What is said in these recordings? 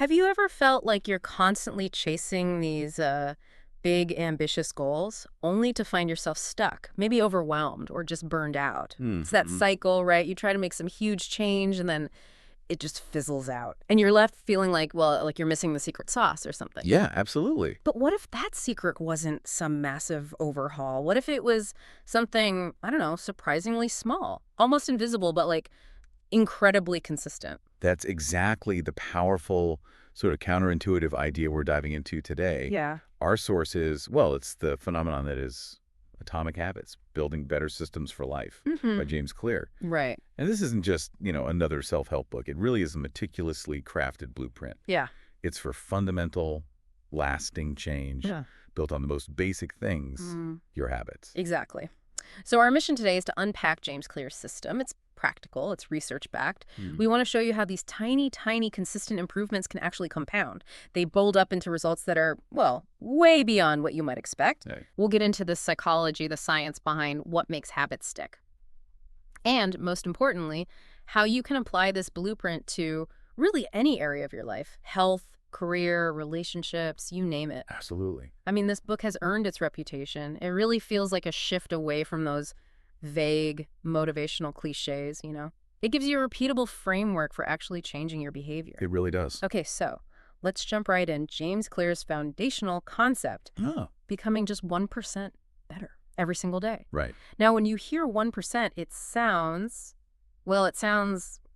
Have you ever felt like you're constantly chasing these big, ambitious goals only to find yourself stuck, maybe overwhelmed or just burned out? It's that Hmm. cycle, right? You try to make some huge change and then it just fizzles out. And you're left feeling like, well, like you're missing the secret sauce or something. Yeah, absolutely. But what if that secret wasn't some massive overhaul? What if it was something, I don't know, surprisingly small, almost invisible, but like incredibly consistent? That's exactly the powerful, sort of counterintuitive idea we're diving into today. Yeah. Our source is, well, it's the phenomenon that is Atomic Habits, Building Better Systems for Life Mm-hmm. by James Clear. Right. And this isn't just, another self-help book. It really is a meticulously crafted blueprint. Yeah. It's for fundamental, lasting change Yeah. built on the most basic things, Mm. your habits. Exactly. So our mission today is to unpack James Clear's system. It's practical, it's research-backed. Hmm. We want to show you how these tiny, tiny, consistent improvements can actually compound. They build up into results that are, well, way beyond what you might expect. Hey. We'll get into the psychology, the science behind what makes habits stick. And most importantly, how you can apply this blueprint to really any area of your life: health, career, relationships, you name it. Absolutely. I mean, this book has earned its reputation. It really feels like a shift away from those vague motivational cliches. It gives you a repeatable framework for actually changing your behavior. It really does. Okay, so let's jump right in. James Clear's foundational concept: Oh, becoming just 1% better every single day. right. Now, when you hear 1%, it sounds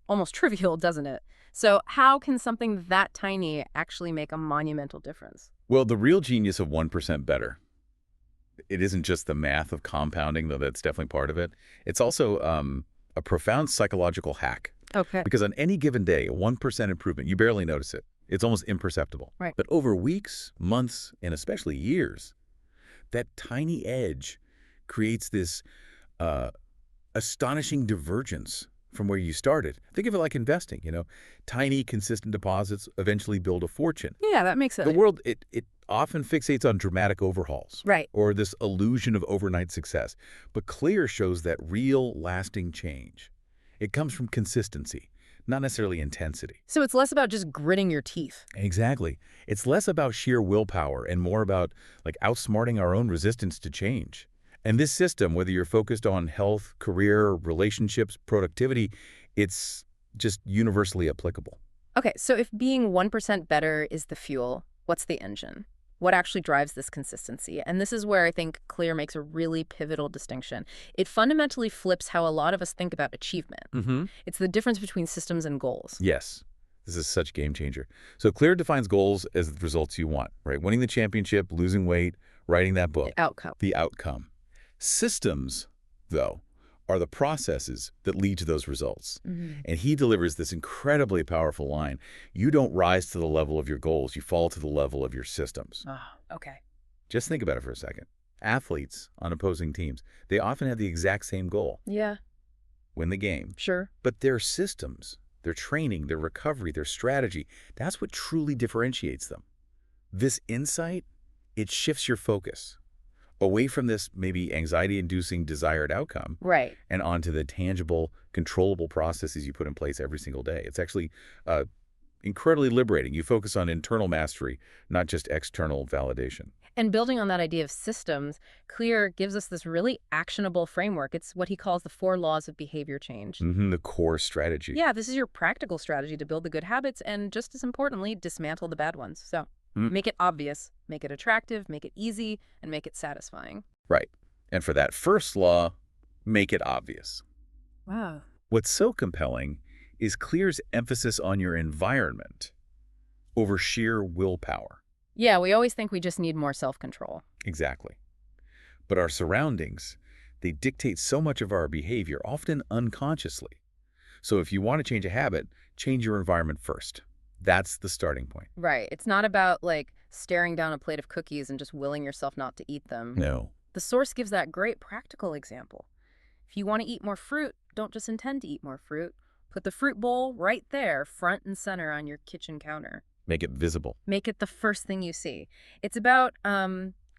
almost trivial, doesn't it? So how can something that tiny actually make a monumental difference? Well, the real genius of 1% better, it isn't just the math of compounding, though that's definitely part of it. It's also a profound psychological hack. Okay. Because on any given day, a 1% improvement, you barely notice it. It's almost imperceptible. Right. But over weeks, months, and especially years, that tiny edge creates this astonishing divergence from where you started. Think of it like investing. Tiny, consistent deposits eventually build a fortune. Yeah, that makes The sense. world, it often fixates on dramatic overhauls Right. or this illusion of overnight success. But Clear shows that real, lasting change, it comes from consistency, not necessarily intensity. So it's less about just gritting your teeth. Exactly. It's less about sheer willpower and more about like outsmarting our own resistance to change. And this system, whether you're focused on health, career, relationships, productivity, it's just universally applicable. Okay, so if being 1% better is the fuel, what's the engine? What actually drives this consistency? And this is where I think Clear makes a really pivotal distinction. It fundamentally flips how a lot of us think about achievement. Mm-hmm. It's the difference between systems and goals. Yes. This is such a game changer. So Clear defines goals as the results you want, right? Winning the championship, losing weight, writing that book, Outcome. the outcome. Systems, though, are the processes that lead to those results. Mhm. And he delivers this incredibly powerful line. You don't rise to the level of your goals. You fall to the level of your systems. Ah, okay. Just think about it for a second. Athletes on opposing teams, they often have the exact same goal, Yeah, win the game. sure. But their systems, their training, their recovery, their strategy, that's what truly differentiates them. This insight, it shifts your focus away from this maybe anxiety-inducing desired outcome Right. and onto the tangible, controllable processes you put in place every single day. It's actually incredibly liberating. You focus on internal mastery, not just external validation. And building on that idea of systems, Clear gives us this really actionable framework. It's what he calls the 4 laws of behavior change. The core strategy. Yeah, this is your practical strategy to build the good habits and, just as importantly, dismantle the bad ones. So Mm. make it obvious, make it attractive, make it easy, and make it satisfying. Right. And for that first law, make it obvious. Wow. What's so compelling is Clear's emphasis on your environment over sheer willpower. Yeah, we always think we just need more self-control. Exactly. But our surroundings, they dictate so much of our behavior, often unconsciously. So if you want to change a habit, change your environment first. That's the starting point. Right. It's not about, like, staring down a plate of cookies and just willing yourself not to eat them. No. The source gives that great practical example. If you want to eat more fruit, don't just intend to eat more fruit. Put the fruit bowl right there, front and center on your kitchen counter. Make it visible. Make it the first thing you see. It's about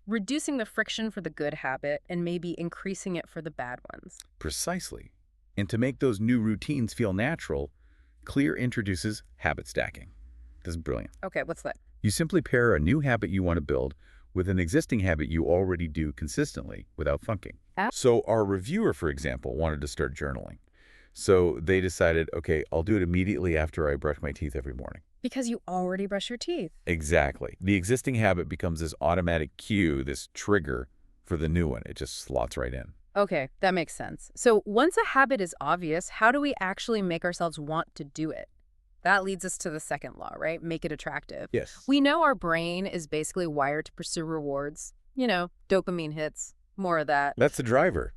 reducing the friction for the good habit and maybe increasing it for the bad ones. Precisely. And to make those new routines feel natural, Clear introduces habit stacking. This is brilliant. Okay, what's that? You simply pair a new habit you want to build with an existing habit you already do consistently without funking. Ah. So our reviewer, for example, wanted to start journaling. So they decided, okay, I'll do it immediately after I brush my teeth every morning. Because you already brush your teeth. Exactly. The existing habit becomes this automatic cue, this trigger for the new one. It just slots right in. Okay, that makes sense. So once a habit is obvious, how do we actually make ourselves want to do it? That leads us to the second law, right? Make it attractive. Yes. We know our brain is basically wired to pursue rewards. You know, dopamine hits, more of that. That's the driver.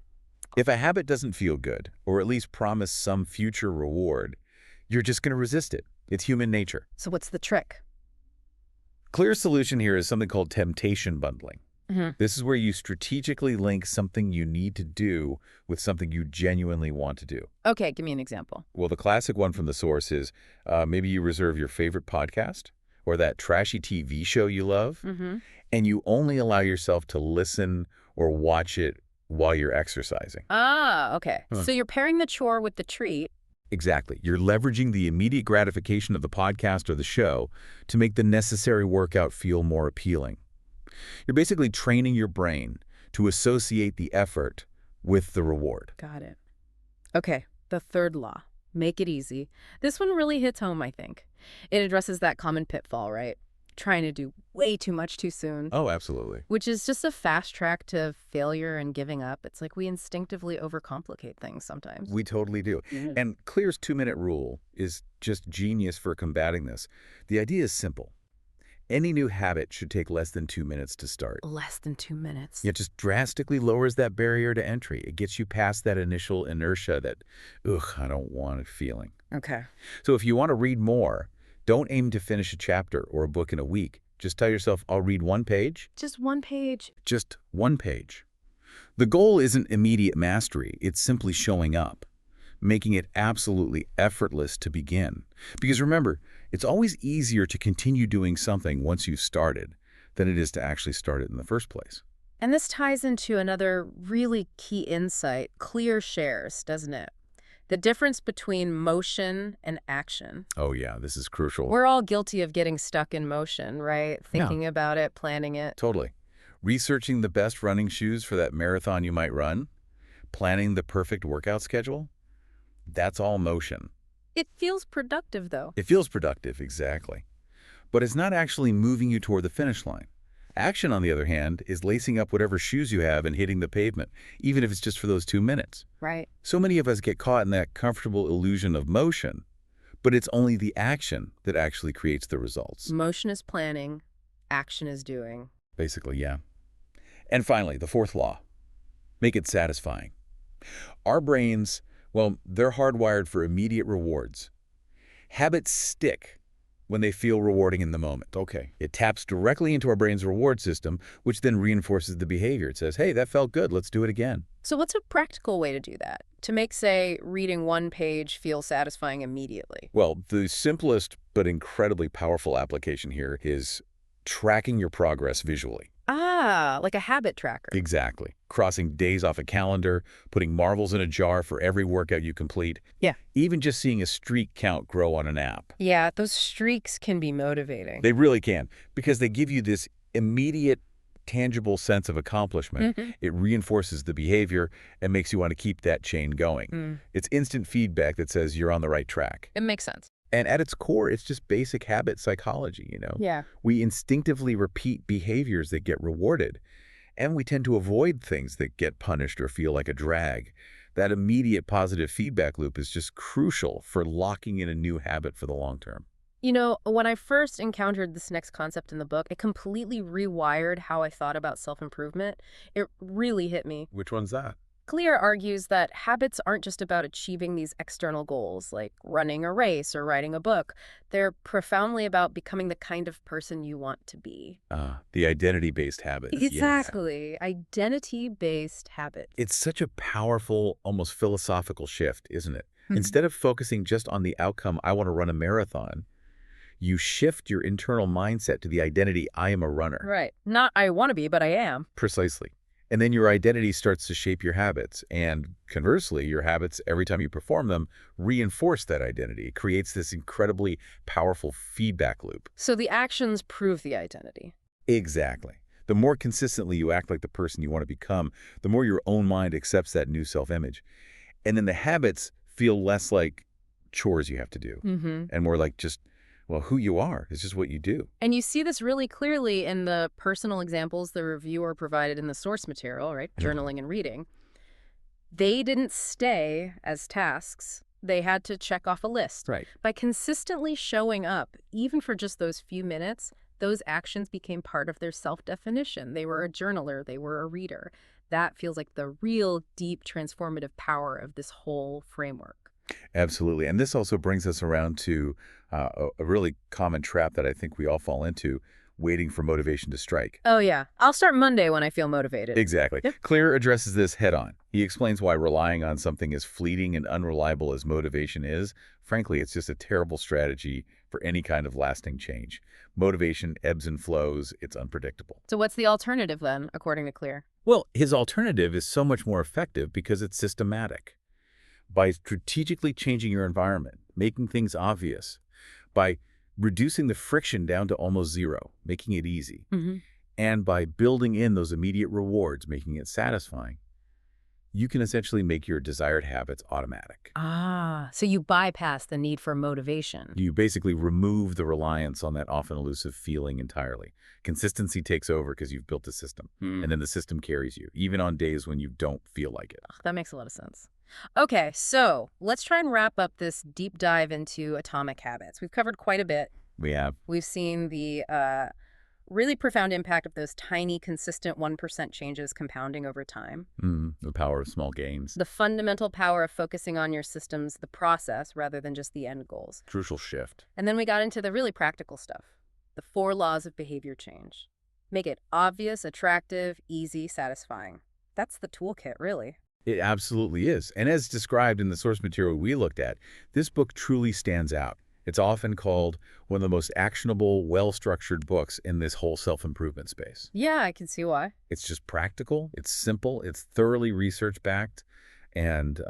If a habit doesn't feel good, or at least promise some future reward, you're just going to resist it. It's human nature. So what's the trick? Clear solution here is something called temptation bundling. Mm-hmm. This is where you strategically link something you need to do with something you genuinely want to do. Okay, give me an example. Well, the classic one from the source is maybe you reserve your favorite podcast or that trashy TV show you love, Mm-hmm. and you only allow yourself to listen or watch it while you're exercising. Ah, okay. Huh. So you're pairing the chore with the treat. Exactly. You're leveraging the immediate gratification of the podcast or the show to make the necessary workout feel more appealing. You're basically training your brain to associate the effort with the reward. Got it. Okay, the third law. Make it easy. This one really hits home, I think. It addresses that common pitfall, right? Trying to do way too much too soon. Oh, absolutely. Which is just a fast track to failure and giving up. It's like we instinctively overcomplicate things sometimes. We totally do. Mhm. And Clear's 2-minute rule is just genius for combating this. The idea is simple. Any new habit should take less than 2 minutes to start. Less than 2 minutes. It just drastically lowers that barrier to entry. It gets you past that initial inertia, that, ugh, I don't want it feeling. Okay. So if you want to read more, don't aim to finish a chapter or a book in a week. Just tell yourself, I'll read 1 page. Just 1 page. Just 1 page. The goal isn't immediate mastery. It's simply showing up, making it absolutely effortless to begin. Because remember, it's always easier to continue doing something once you've started than it is to actually start it in the first place. And this ties into another really key insight, clear shares, doesn't it? The difference between motion and action. Oh yeah, this is crucial. We're all guilty of getting stuck in motion, right? Thinking about it, planning it. Totally. Researching the best running shoes for that marathon you might run, planning the perfect workout schedule, that's all motion. It feels productive, though. It feels productive, exactly. But it's not actually moving you toward the finish line. Action, on the other hand, is lacing up whatever shoes you have and hitting the pavement, even if it's just for those 2 minutes. Right. So many of us get caught in that comfortable illusion of motion, but it's only the action that actually creates the results. Motion is planning, action is doing. Basically, yeah. And finally, the fourth law. Make it satisfying. Our brains, well, they're hardwired for immediate rewards. Habits stick when they feel rewarding in the moment. Okay. It taps directly into our brain's reward system, which then reinforces the behavior. It says, hey, that felt good. Let's do it again. So what's a practical way to do that? To make, say, reading 1 page feel satisfying immediately? Well, the simplest but incredibly powerful application here is tracking your progress visually. Ah, like a habit tracker. Exactly. Crossing days off a calendar, putting marbles in a jar for every workout you complete. Yeah. Even just seeing a streak count grow on an app. Yeah, those streaks can be motivating. They really can, because they give you this immediate, tangible sense of accomplishment. Mhm. It reinforces the behavior and makes you want to keep that chain going. It's instant feedback that says you're on the right track. It makes sense. And at its core, it's just basic habit psychology. Yeah. We instinctively repeat behaviors that get rewarded, and we tend to avoid things that get punished or feel like a drag. That immediate positive feedback loop is just crucial for locking in a new habit for the long term. You know, when I first encountered this next concept in the book, it completely rewired how I thought about self-improvement. It really hit me. Which one's that? Clear argues that habits aren't just about achieving these external goals, like running a race or writing a book. They're profoundly about becoming the kind of person you want to be. The identity-based habit. Yes. Exactly. Identity-based habits. It's such a powerful, almost philosophical shift, isn't it? Mhm. Instead of focusing just on the outcome, I want to run a marathon, you shift your internal mindset to the identity, I am a runner. Right. Not I want to be, but I am. Precisely. And then your identity starts to shape your habits. And conversely, your habits, every time you perform them, reinforce that identity. It creates this incredibly powerful feedback loop. So the actions prove the identity. Exactly. The more consistently you act like the person you want to become, the more your own mind accepts that new self-image. And then the habits feel less like chores you have to do Mm-hmm. and more like just, well, who you are. It's just what you do. And you see this really clearly in the personal examples the reviewer provided in the source material, right? Mhm. Journaling and reading. They didn't stay as tasks. They had to check off a list. Right. By consistently showing up, even for just those few minutes, those actions became part of their self-definition. They were a journaler, they were a reader. That feels like the real deep transformative power of this whole framework. Absolutely. And this also brings us around to a really common trap that I think we all fall into, waiting for motivation to strike. Oh yeah, I'll start Monday when I feel motivated. Exactly. Yep. Clear addresses this head on. He explains why relying on something as fleeting and unreliable as motivation is, frankly, it's just a terrible strategy for any kind of lasting change. Motivation ebbs and flows. It's unpredictable. So what's the alternative then, according to Clear? Well, his alternative is so much more effective because it's systematic. By strategically changing your environment, making things obvious, by reducing the friction down to almost zero, making it easy, Mm-hmm. and by building in those immediate rewards, making it satisfying, you can essentially make your desired habits automatic. Ah, so you bypass the need for motivation. You basically remove the reliance on that often elusive feeling entirely. Consistency takes over because you've built a system, and then the system carries you, even on days when you don't feel like it. That makes a lot of sense. Okay, so let's try and wrap up this deep dive into atomic habits. We've covered quite a bit. We have We've seen the really profound impact of those tiny, consistent 1% changes compounding over time. the power of small gains. The fundamental power of focusing on your systems, the process, rather than just the end goals. Crucial shift. And then we got into the really practical stuff, the 4 laws of behavior change. Make it obvious, attractive, easy, satisfying. That's the toolkit, really. It absolutely is. And as described in the source material we looked at, this book truly stands out. It's often called one of the most actionable, well-structured books in this whole self-improvement space. Yeah, I can see why. It's just practical, it's simple, it's thoroughly research-backed, and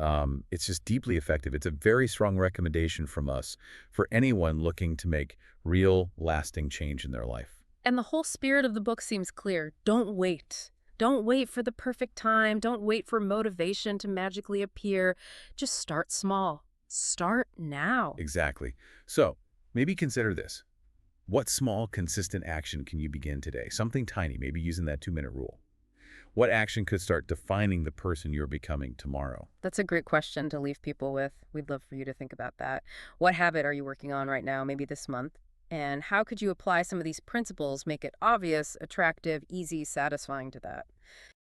it's just deeply effective. It's a very strong recommendation from us for anyone looking to make real, lasting change in their life. And the whole spirit of the book seems clear. Don't wait. Don't wait for the perfect time. Don't wait for motivation to magically appear. Just start small. Start now. Exactly. So maybe consider this. What small, consistent action can you begin today? Something tiny, maybe using that 2-minute rule. What action could start defining the person you're becoming tomorrow? That's a great question to leave people with. We'd love for you to think about that. What habit are you working on right now, maybe this month? And how could you apply some of these principles, make it obvious, attractive, easy, satisfying to that?